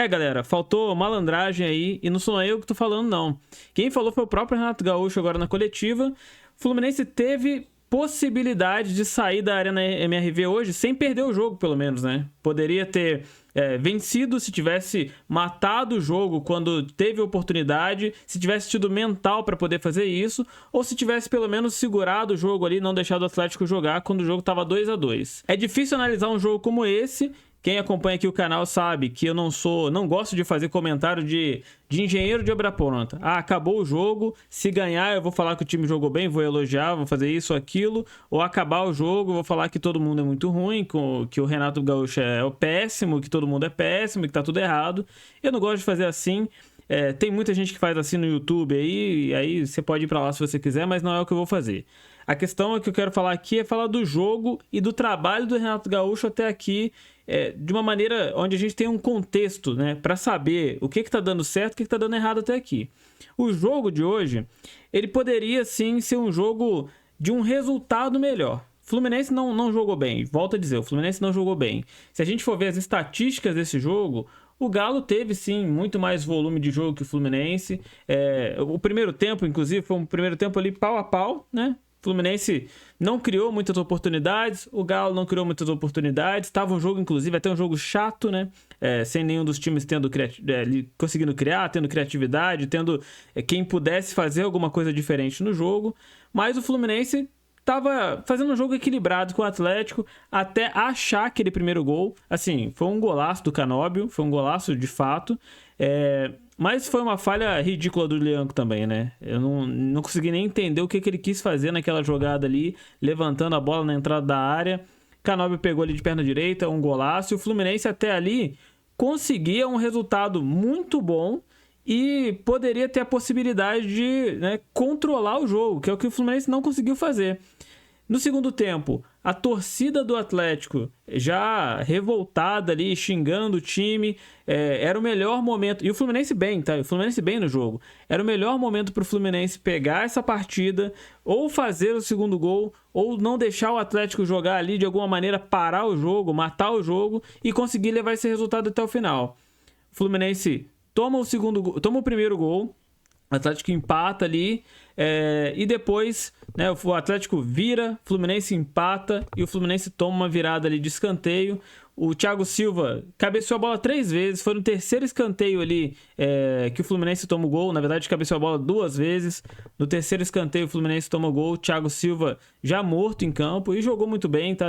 Galera, faltou malandragem aí, e não sou eu que tô falando, não. Quem falou foi o próprio Renato Gaúcho agora na coletiva. O Fluminense teve possibilidade de sair da Arena MRV hoje sem perder o jogo, pelo menos, né? Poderia ter vencido se tivesse matado o jogo quando teve oportunidade, se tivesse tido mental para poder fazer isso, ou se tivesse pelo menos segurado o jogo ali, não deixado o Atlético jogar quando o jogo estava 2-2. É difícil analisar um jogo como esse. Quem acompanha aqui o canal sabe que eu não gosto de fazer comentário de engenheiro de obra pronta. Acabou o jogo, se ganhar eu vou falar que o time jogou bem, vou elogiar, vou fazer isso ou aquilo. Ou acabar o jogo, vou falar que todo mundo é muito ruim, que o Renato Gaúcho é o péssimo, que todo mundo é péssimo, que tá tudo errado. Eu não gosto de fazer assim. Tem muita gente que faz assim no YouTube aí, e aí você pode ir pra lá se você quiser, mas não é o que eu vou fazer. A questão que eu quero falar aqui é falar do jogo e do trabalho do Renato Gaúcho até aqui, de uma maneira onde a gente tem um contexto, né, para saber o que está dando certo e o que está dando errado até aqui. O jogo de hoje, ele poderia sim ser um jogo de um resultado melhor. O Fluminense não jogou bem, volto a dizer, o Fluminense não jogou bem. Se a gente for ver as estatísticas desse jogo, o Galo teve sim muito mais volume de jogo que o Fluminense. O primeiro tempo, inclusive, foi um primeiro tempo ali pau a pau, né? O Fluminense não criou muitas oportunidades, o Galo não criou muitas oportunidades, estava um jogo, inclusive, até um jogo chato, né? Sem nenhum dos times conseguindo criar, tendo criatividade, tendo quem pudesse fazer alguma coisa diferente no jogo, mas o Fluminense estava fazendo um jogo equilibrado com o Atlético até achar aquele primeiro gol. Assim, foi um golaço do Canóbio, foi um golaço de fato, mas foi uma falha ridícula do Lianco também, né? Eu não consegui nem entender o que ele quis fazer naquela jogada ali, levantando a bola na entrada da área. Canóbio pegou ali de perna direita, um golaço. E o Fluminense até ali conseguia um resultado muito bom e poderia ter a possibilidade de, né, controlar o jogo, que é o que o Fluminense não conseguiu fazer. No segundo tempo, a torcida do Atlético já revoltada ali, xingando o time, era o melhor momento, e o Fluminense bem, tá? O Fluminense bem no jogo. Era o melhor momento para o Fluminense pegar essa partida, ou fazer o segundo gol, ou não deixar o Atlético jogar ali, de alguma maneira parar o jogo, matar o jogo, e conseguir levar esse resultado até o final. O Fluminense toma o primeiro gol, o Atlético empata ali, e depois, né, o Atlético vira, o Fluminense empata e o Fluminense toma uma virada ali de escanteio. O Thiago Silva cabeceou a bola 3 vezes, foi no terceiro escanteio ali que o Fluminense toma o gol. Na verdade, cabeceou a bola 2 vezes. No terceiro escanteio, o Fluminense toma o gol. O Thiago Silva já morto em campo e jogou muito bem, tá?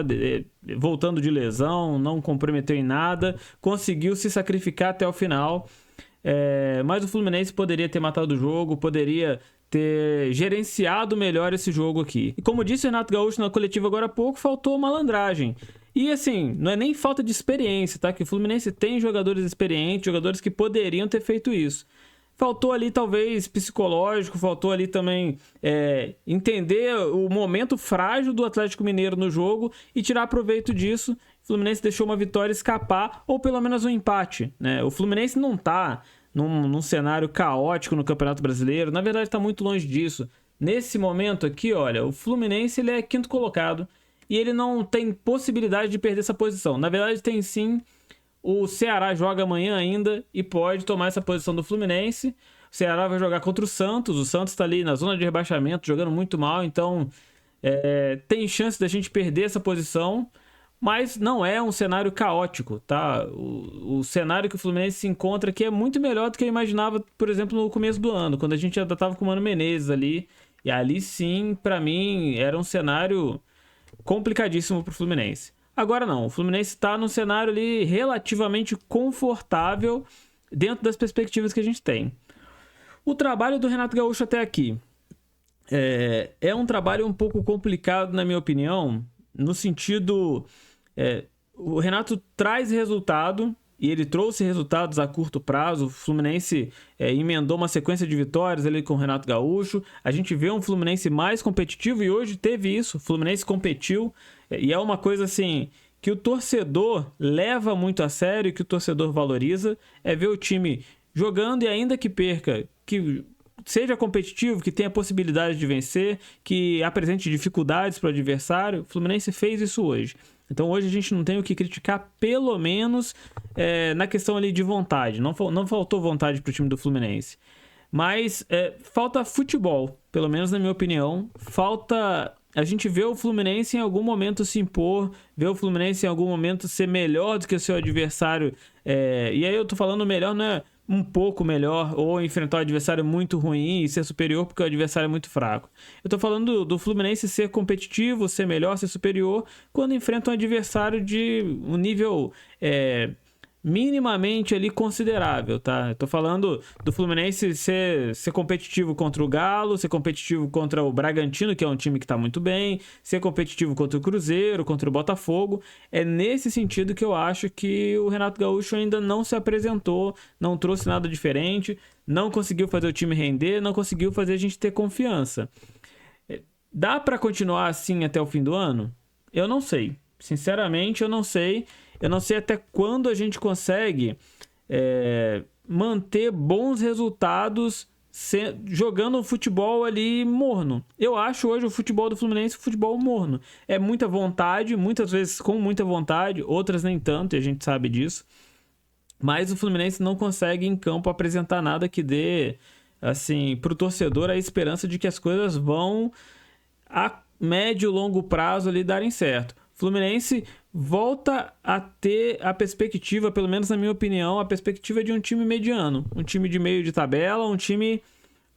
Voltando de lesão, não comprometeu em nada, conseguiu se sacrificar até o final. Mas o Fluminense poderia ter matado o jogo, poderia ter gerenciado melhor esse jogo aqui. E como disse o Renato Gaúcho na coletiva agora há pouco, faltou malandragem. E assim, não é nem falta de experiência, tá? Que o Fluminense tem jogadores experientes, jogadores que poderiam ter feito isso. Faltou ali talvez psicológico, faltou ali também entender o momento frágil do Atlético Mineiro no jogo e tirar proveito disso. O Fluminense deixou uma vitória escapar, ou pelo menos um empate, né? O Fluminense não tá num cenário caótico no Campeonato Brasileiro, na verdade está muito longe disso. Nesse momento aqui, olha, o Fluminense ele é quinto colocado e ele não tem possibilidade de perder essa posição. Na verdade tem sim, o Ceará joga amanhã ainda e pode tomar essa posição do Fluminense. O Ceará vai jogar contra o Santos está ali na zona de rebaixamento, jogando muito mal, então tem chance da gente perder essa posição. Mas não é um cenário caótico, tá? O cenário que o Fluminense se encontra aqui é muito melhor do que eu imaginava, por exemplo, no começo do ano, quando a gente ainda estava com o Mano Menezes ali. E ali sim, para mim, era um cenário complicadíssimo para o Fluminense. Agora não, o Fluminense está num cenário ali relativamente confortável dentro das perspectivas que a gente tem. O trabalho do Renato Gaúcho até aqui é um trabalho um pouco complicado, na minha opinião, no sentido... o Renato traz resultado e ele trouxe resultados a curto prazo. O Fluminense emendou uma sequência de vitórias ali com o Renato Gaúcho. A gente vê um Fluminense mais competitivo e hoje teve isso. O Fluminense competiu e é uma coisa assim que o torcedor leva muito a sério, que o torcedor valoriza, é ver o time jogando e ainda que perca, que seja competitivo, que tenha possibilidade de vencer, que apresente dificuldades para o adversário. O Fluminense fez isso hoje. Então hoje a gente não tem o que criticar, pelo menos na questão ali de vontade. Não faltou vontade pro time do Fluminense. Mas falta futebol, pelo menos na minha opinião. Falta a gente ver o Fluminense em algum momento se impor, ver o Fluminense em algum momento ser melhor do que o seu adversário. E aí eu tô falando melhor, não é um pouco melhor, ou enfrentar um adversário muito ruim e ser superior porque o adversário é muito fraco. Eu tô falando do Fluminense ser competitivo, ser melhor, ser superior, quando enfrenta um adversário de um nível minimamente ali considerável, tá? Eu tô falando do Fluminense ser competitivo contra o Galo, ser competitivo contra o Bragantino, que é um time que tá muito bem, ser competitivo contra o Cruzeiro, contra o Botafogo. É nesse sentido que eu acho que o Renato Gaúcho ainda não se apresentou, não trouxe nada diferente, não conseguiu fazer o time render, não conseguiu fazer a gente ter confiança. Dá pra continuar assim até o fim do ano? Eu não sei. Sinceramente, eu não sei. Eu não sei até quando a gente consegue manter bons resultados jogando um futebol ali morno. Eu acho hoje o futebol do Fluminense um futebol morno. É muita vontade, muitas vezes com muita vontade, outras nem tanto, e a gente sabe disso. Mas o Fluminense não consegue em campo apresentar nada que dê, assim, pro torcedor a esperança de que as coisas vão a médio e longo prazo ali darem certo. Fluminense volta a ter a perspectiva, pelo menos na minha opinião, a perspectiva de um time mediano. Um time de meio de tabela, um time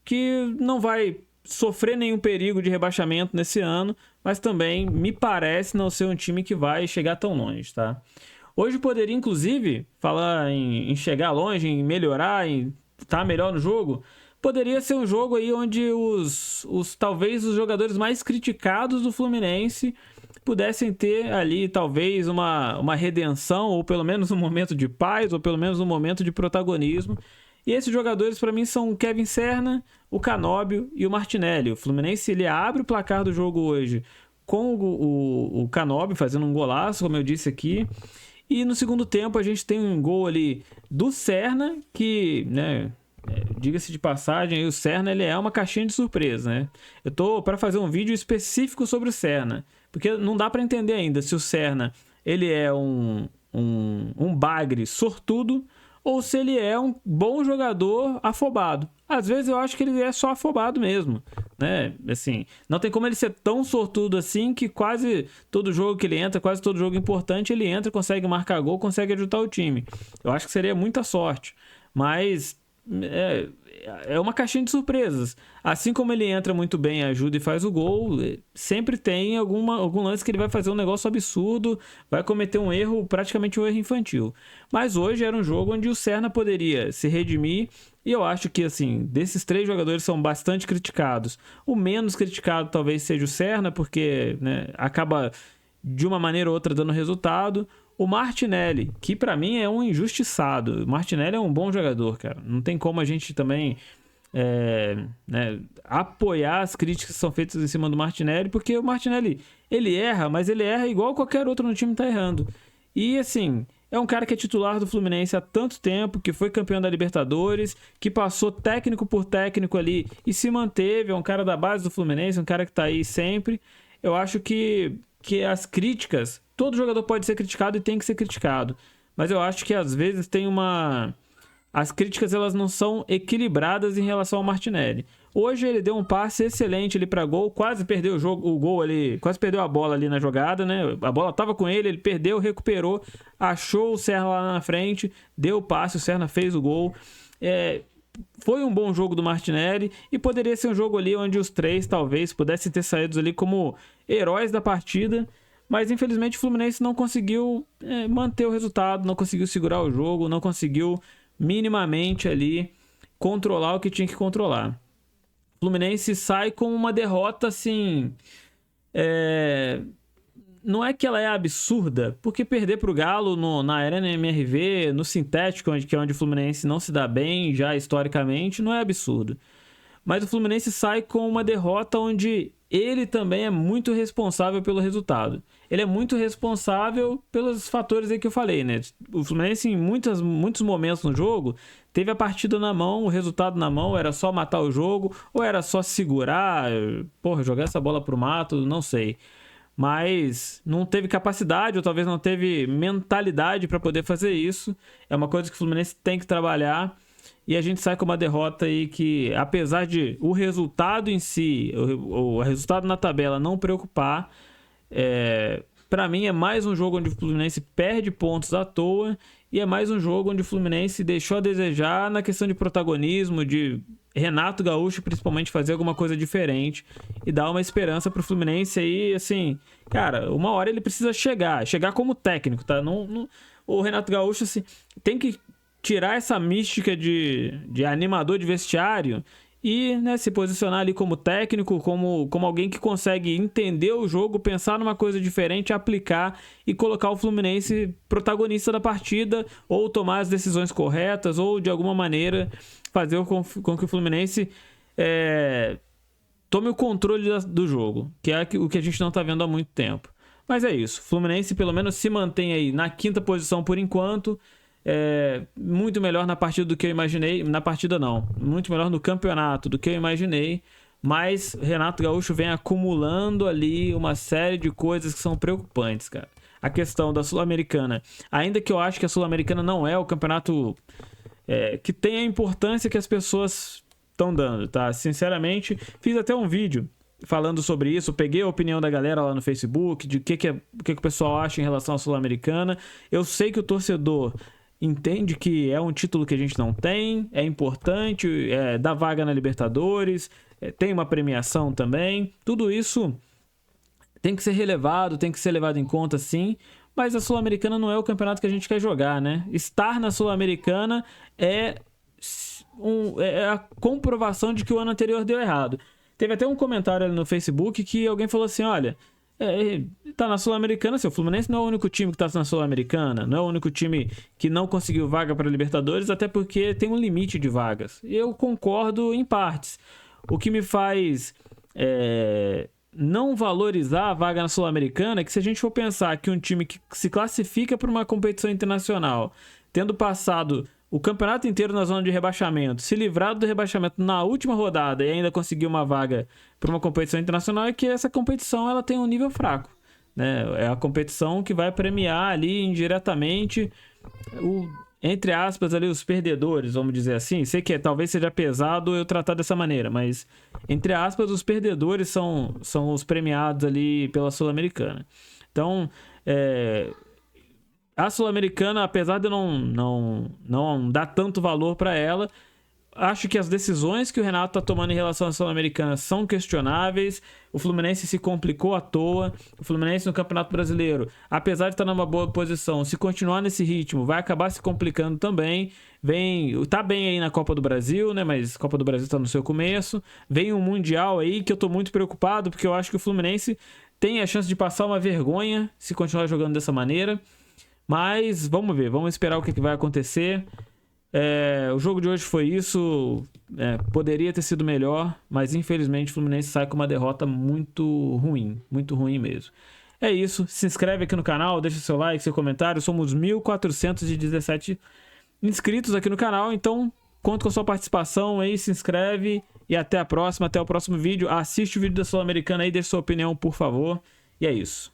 que não vai sofrer nenhum perigo de rebaixamento nesse ano, mas também me parece não ser um time que vai chegar tão longe, tá? Hoje poderia, inclusive, falar em chegar longe, em melhorar, em estar melhor no jogo. Poderia ser um jogo aí onde talvez os jogadores mais criticados do Fluminense pudessem ter ali talvez uma redenção, ou pelo menos um momento de paz, ou pelo menos um momento de protagonismo. E esses jogadores para mim são o Kevin Serna, o Canóbio e o Martinelli. O Fluminense ele abre o placar do jogo hoje com o Canóbio fazendo um golaço, como eu disse aqui. E no segundo tempo a gente tem um gol ali do Serna, que, né, diga-se de passagem, o Serna ele é uma caixinha de surpresa, né? Eu tô para fazer um vídeo específico sobre o Serna, porque não dá para entender ainda se o Serna ele é um bagre sortudo ou se ele é um bom jogador afobado. Às vezes eu acho que ele é só afobado mesmo, né? Assim, não tem como ele ser tão sortudo assim que quase todo jogo que ele entra, quase todo jogo importante, ele entra, consegue marcar gol, consegue ajudar o time. Eu acho que seria muita sorte, mas é uma caixinha de surpresas. Assim como ele entra muito bem, ajuda e faz o gol, sempre tem algum lance que ele vai fazer um negócio absurdo, vai cometer um erro, praticamente um erro infantil. Mas hoje era um jogo onde o Serna poderia se redimir, e eu acho que, assim, desses três jogadores são bastante criticados. O menos criticado talvez seja o Serna, porque, né, acaba de uma maneira ou outra dando resultado. O Martinelli, que pra mim é um injustiçado. O Martinelli é um bom jogador, cara. Não tem como a gente também apoiar as críticas que são feitas em cima do Martinelli, porque o Martinelli, ele erra, mas ele erra igual qualquer outro no time tá errando. E, assim, é um cara que é titular do Fluminense há tanto tempo, que foi campeão da Libertadores, que passou técnico por técnico ali e se manteve. É um cara da base do Fluminense, um cara que tá aí sempre. Eu acho que as críticas... Todo jogador pode ser criticado e tem que ser criticado. Mas eu acho que às vezes tem as críticas elas não são equilibradas em relação ao Martinelli. Hoje ele deu um passe excelente ali para gol, quase perdeu o gol ali, quase perdeu a bola ali na jogada, né? A bola tava com ele perdeu, recuperou, achou o Serna lá na frente, deu o passe, o Serna fez o gol. Foi um bom jogo do Martinelli e poderia ser um jogo ali onde os três talvez pudessem ter saído ali como heróis da partida. Mas infelizmente o Fluminense não conseguiu manter o resultado, não conseguiu segurar o jogo, não conseguiu minimamente ali controlar o que tinha que controlar. O Fluminense sai com uma derrota assim... Não é que ela é absurda, porque perder para o Galo na Arena MRV, no sintético, que é onde o Fluminense não se dá bem já historicamente, não é absurdo. Mas o Fluminense sai com uma derrota onde ele também é muito responsável pelo resultado. Ele é muito responsável pelos fatores aí que eu falei, né? O Fluminense, em muitos momentos no jogo, teve a partida na mão, o resultado na mão, era só matar o jogo, ou era só segurar, jogar essa bola pro mato, não sei. mas não teve capacidade ou talvez não teve mentalidade para poder fazer isso. É uma coisa que o Fluminense tem que trabalhar. E a gente sai com uma derrota aí que, apesar de o resultado em si, o resultado na tabela não preocupar, para mim é mais um jogo onde o Fluminense perde pontos à toa e é mais um jogo onde o Fluminense deixou a desejar na questão de protagonismo, de Renato Gaúcho principalmente fazer alguma coisa diferente e dar uma esperança pro Fluminense aí, assim, cara, uma hora ele precisa chegar como técnico, tá? O Renato Gaúcho, assim, tem que tirar essa mística de animador de vestiário e, né, se posicionar ali como técnico, como alguém que consegue entender o jogo, pensar numa coisa diferente, aplicar e colocar o Fluminense protagonista da partida, ou tomar as decisões corretas, ou de alguma maneira fazer com que o Fluminense tome o controle do jogo, que é o que a gente não está vendo há muito tempo. Mas é isso, o Fluminense pelo menos se mantém aí na 5ª posição por enquanto. Muito melhor na partida do que eu imaginei. Na partida não, muito melhor no campeonato do que eu imaginei. Mas Renato Gaúcho vem acumulando ali uma série de coisas que são preocupantes, cara. A questão da Sul-Americana, ainda que eu acho que a Sul-Americana não é o campeonato que tem a importância que as pessoas estão dando, tá? Sinceramente, fiz até um vídeo falando sobre isso, peguei a opinião da galera lá no Facebook, de o que o pessoal acha em relação à Sul-Americana. Eu sei que o torcedor entende que é um título que a gente não tem, é importante, dá vaga na Libertadores, tem uma premiação também. Tudo isso tem que ser relevado, tem que ser levado em conta, sim. Mas a Sul-Americana não é o campeonato que a gente quer jogar, né? Estar na Sul-Americana é a comprovação de que o ano anterior deu errado. Teve até um comentário ali no Facebook que alguém falou assim, olha, tá na Sul-Americana, o Fluminense não é o único time que tá na Sul-Americana, não é o único time que não conseguiu vaga para Libertadores, até porque tem um limite de vagas. Eu concordo em partes. O que me faz não valorizar a vaga na Sul-Americana é que, se a gente for pensar que um time que se classifica para uma competição internacional, tendo passado o campeonato inteiro na zona de rebaixamento, se livrado do rebaixamento na última rodada e ainda conseguir uma vaga para uma competição internacional, é que essa competição ela tem um nível fraco, né? É a competição que vai premiar ali indiretamente entre aspas ali os perdedores, vamos dizer assim. Sei que talvez seja pesado eu tratar dessa maneira, mas entre aspas os perdedores são os premiados ali pela Sul-Americana. Então, a Sul-Americana, apesar de eu não dar tanto valor para ela, acho que as decisões que o Renato está tomando em relação à Sul-Americana são questionáveis. O Fluminense se complicou à toa. O Fluminense no Campeonato Brasileiro, apesar de estar numa boa posição, se continuar nesse ritmo, vai acabar se complicando também. Tá bem aí na Copa do Brasil, né? Mas a Copa do Brasil está no seu começo. Vem um Mundial aí que eu estou muito preocupado, porque eu acho que o Fluminense tem a chance de passar uma vergonha se continuar jogando dessa maneira. Mas vamos ver, vamos esperar o que vai acontecer. O jogo de hoje foi isso. Poderia ter sido melhor, mas infelizmente o Fluminense sai com uma derrota muito ruim mesmo. É isso, se inscreve aqui no canal, deixa seu like, seu comentário. Somos 1.417 inscritos aqui no canal, então conto com a sua participação aí, se inscreve e até a próxima, até o próximo vídeo. Assiste o vídeo da Sul-Americana aí, deixa sua opinião, por favor. E é isso.